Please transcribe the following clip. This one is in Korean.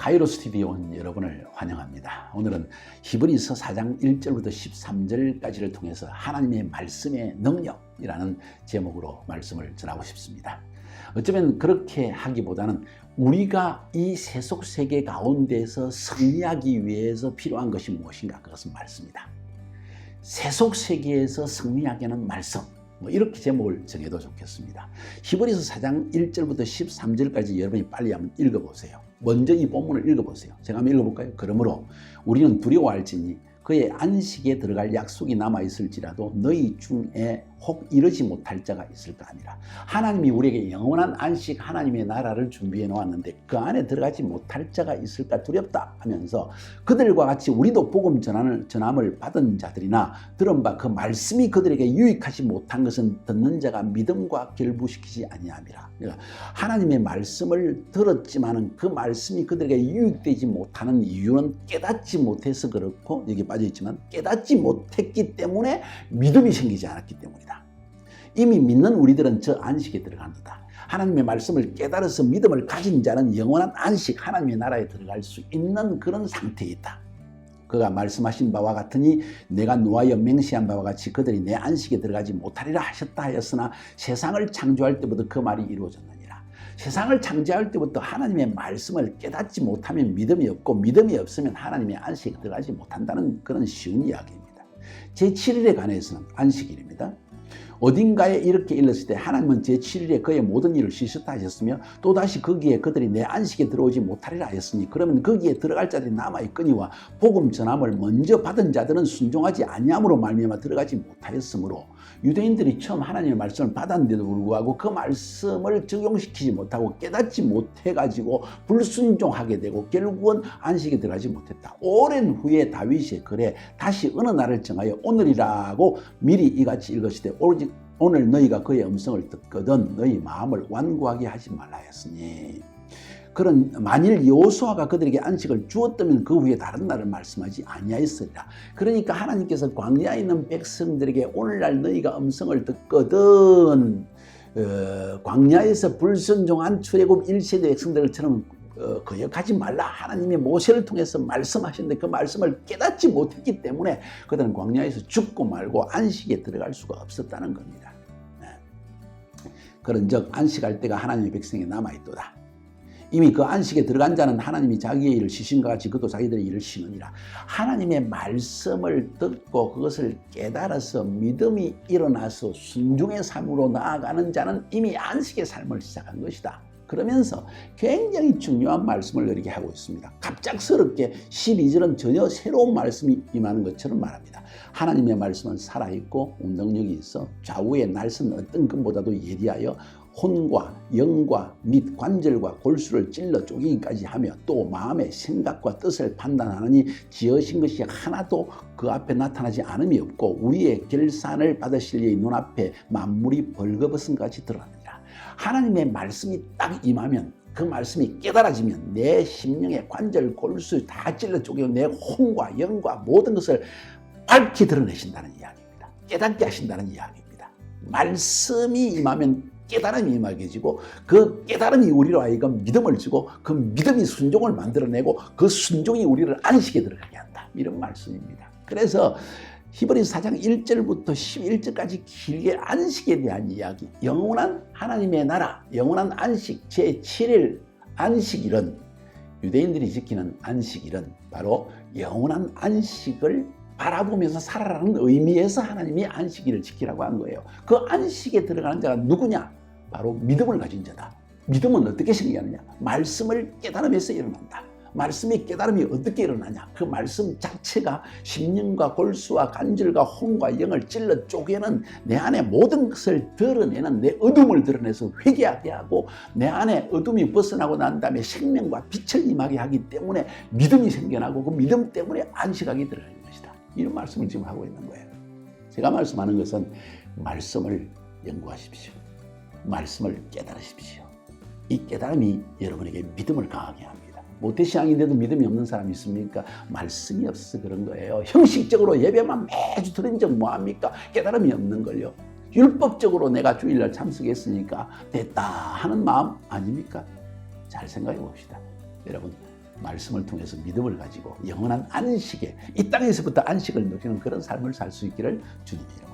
가이로 스튜디오 온 여러분을 환영합니다. 오늘은 히브리서 4장 1절부터 13절까지를 통해서 하나님의 말씀의 능력이라는 제목으로 말씀을 전하고 싶습니다. 어쩌면 그렇게 하기보다는 우리가 이 세속 세계 가운데서 승리하기 위해서 필요한 것이 무엇인가, 그것은 말씀이다. 세속 세계에서 승리하기에는 말씀, 이렇게 제목을 정해도 좋겠습니다. 히브리서 4장 1절부터 13절까지 여러분이 빨리 한번 읽어보세요. 먼저 이 본문을 읽어보세요. 제가 한번 읽어볼까요? 그러므로 우리는 두려워할지니 그의 안식에 들어갈 약속이 남아있을지라도 너희 중에 혹 이르지 못할 자가 있을까 하니라. 하나님이 우리에게 영원한 안식, 하나님의 나라를 준비해 놓았는데 그 안에 들어가지 못할 자가 있을까 두렵다 하면서 그들과 같이 우리도 복음 전함을 받은 자들이나 들은 바 그 말씀이 그들에게 유익하지 못한 것은 듣는 자가 믿음과 결부시키지 아니함이라. 그러니까 하나님의 말씀을 들었지만은 그 말씀이 그들에게 유익되지 못하는 이유는 깨닫지 못해서 그렇고, 여기 빠져있지만 깨닫지 못했기 때문에 믿음이 생기지 않았기 때문이다. 이미 믿는 우리들은 저 안식에 들어간다. 하나님의 말씀을 깨달아서 믿음을 가진 자는 영원한 안식, 하나님의 나라에 들어갈 수 있는 그런 상태에 있다. 그가 말씀하신 바와 같으니 내가 노하여 맹세한 바와 같이 그들이 내 안식에 들어가지 못하리라 하셨다 하였으나 세상을 창조할 때부터 그 말이 이루어졌느니라. 세상을 창조할 때부터 하나님의 말씀을 깨닫지 못하면 믿음이 없고, 믿음이 없으면 하나님의 안식에 들어가지 못한다는 그런 쉬운 이야기입니다. 제7일에 관해서는 안식일입니다. 어딘가에 이렇게 일렀을 때 하나님은 제7일에 그의 모든 일을 쉬셨다 하셨으며 또다시 거기에 그들이 내 안식에 들어오지 못하리라 하였으니, 그러면 거기에 들어갈 자들이 남아있거니와 복음 전함을 먼저 받은 자들은 순종하지 아니함으로 말미암아 들어가지 못하였으므로, 유대인들이 처음 하나님의 말씀을 받았는데도 불구하고 그 말씀을 적용시키지 못하고 깨닫지 못해가지고 불순종하게 되고 결국은 안식에 들어가지 못했다. 오랜 후에 다윗이 그래 다시 어느 날을 정하여 오늘이라고 미리 이같이 읽었을 때 오늘 너희가 그의 음성을 듣거든 너희 마음을 완고하게 하지 말라 했으니, 그런 만일 여호수아가 그들에게 안식을 주었다면 그 후에 다른 날을 말씀하지 아니하였으리라. 그러니까 하나님께서 광야에 있는 백성들에게 오늘날 너희가 음성을 듣거든 광야에서 불순종한 출애굽 1세대 백성들처럼 거역하지 말라. 하나님이 모세를 통해서 말씀하셨는데 그 말씀을 깨닫지 못했기 때문에 그들은 광야에서 죽고 말고 안식에 들어갈 수가 없었다는 겁니다. 그런즉 안식할 때가 하나님의 백성에 남아있도다. 이미 그 안식에 들어간 자는 하나님이 자기의 일을 쉬신것 같이 그도 자기들의 일을 쉬느니라. 하나님의 말씀을 듣고 그것을 깨달아서 믿음이 일어나서 순종의 삶으로 나아가는 자는 이미 안식의 삶을 시작한 것이다. 그러면서 굉장히 중요한 말씀을 이렇게 하고 있습니다. 갑작스럽게 12절은 전혀 새로운 말씀이 임하는 것처럼 말합니다. 하나님의 말씀은 살아있고 운동력이 있어 좌우의 날선 어떤 것보다도 예리하여 혼과 영과 및 관절과 골수를 찔러 쪼개기까지 하며 또 마음의 생각과 뜻을 판단하느니 지으신 것이 하나도 그 앞에 나타나지 않음이 없고 우리의 결산을 받으실 이의 눈앞에 만물이 벌거벗은 같이 드러납니다. 하나님의 말씀이 딱 임하면, 그 말씀이 깨달아지면 내 심령의 관절 골수 다 찔러 쪼개고 내 혼과 영과 모든 것을 밝히 드러내신다는 이야기입니다. 깨닫게 하신다는 이야기입니다. 말씀이 임하면 깨달음이 임하게지고 그 깨달음이 우리로 하여금 믿음을 주고 그 믿음이 순종을 만들어내고 그 순종이 우리를 안식에 들어가게 한다. 이런 말씀입니다. 그래서 히브리서 4장 1절부터 11절까지 길게 안식에 대한 이야기, 영원한 하나님의 나라, 영원한 안식, 제7일 안식일은, 유대인들이 지키는 안식일은 바로 영원한 안식을 바라보면서 살아라는 의미에서 하나님이 안식일을 지키라고 한 거예요. 그 안식에 들어가는 자가 누구냐? 바로 믿음을 가진 자다. 믿음은 어떻게 생기느냐? 말씀을 깨달으면서 일어난다. 말씀의 깨달음이 어떻게 일어나냐? 그 말씀 자체가 심령과 골수와 관절과 혼과 영을 찔러 쪼개는 내 안에 모든 것을 드러내는, 내 어둠을 드러내서 회개하게 하고 내 안에 어둠이 벗어나고 난 다음에 생명과 빛을 임하게 하기 때문에 믿음이 생겨나고 그 믿음 때문에 안식하게 들어가는 것이다. 이런 말씀을 지금 하고 있는 거예요. 제가 말씀하는 것은 말씀을 연구하십시오. 말씀을 깨달으십시오. 이 깨달음이 여러분에게 믿음을 강하게 합니다. 모태신앙인데도 믿음이 없는 사람이 있습니까? 말씀이 없어서 그런 거예요. 형식적으로 예배만 매주 드린 적 뭐합니까? 깨달음이 없는 걸요. 율법적으로 내가 주일날 참석했으니까 됐다 하는 마음 아닙니까? 잘 생각해 봅시다. 여러분, 말씀을 통해서 믿음을 가지고 영원한 안식에 이 땅에서부터 안식을 누리는 그런 삶을 살 수 있기를 주님의 이름으로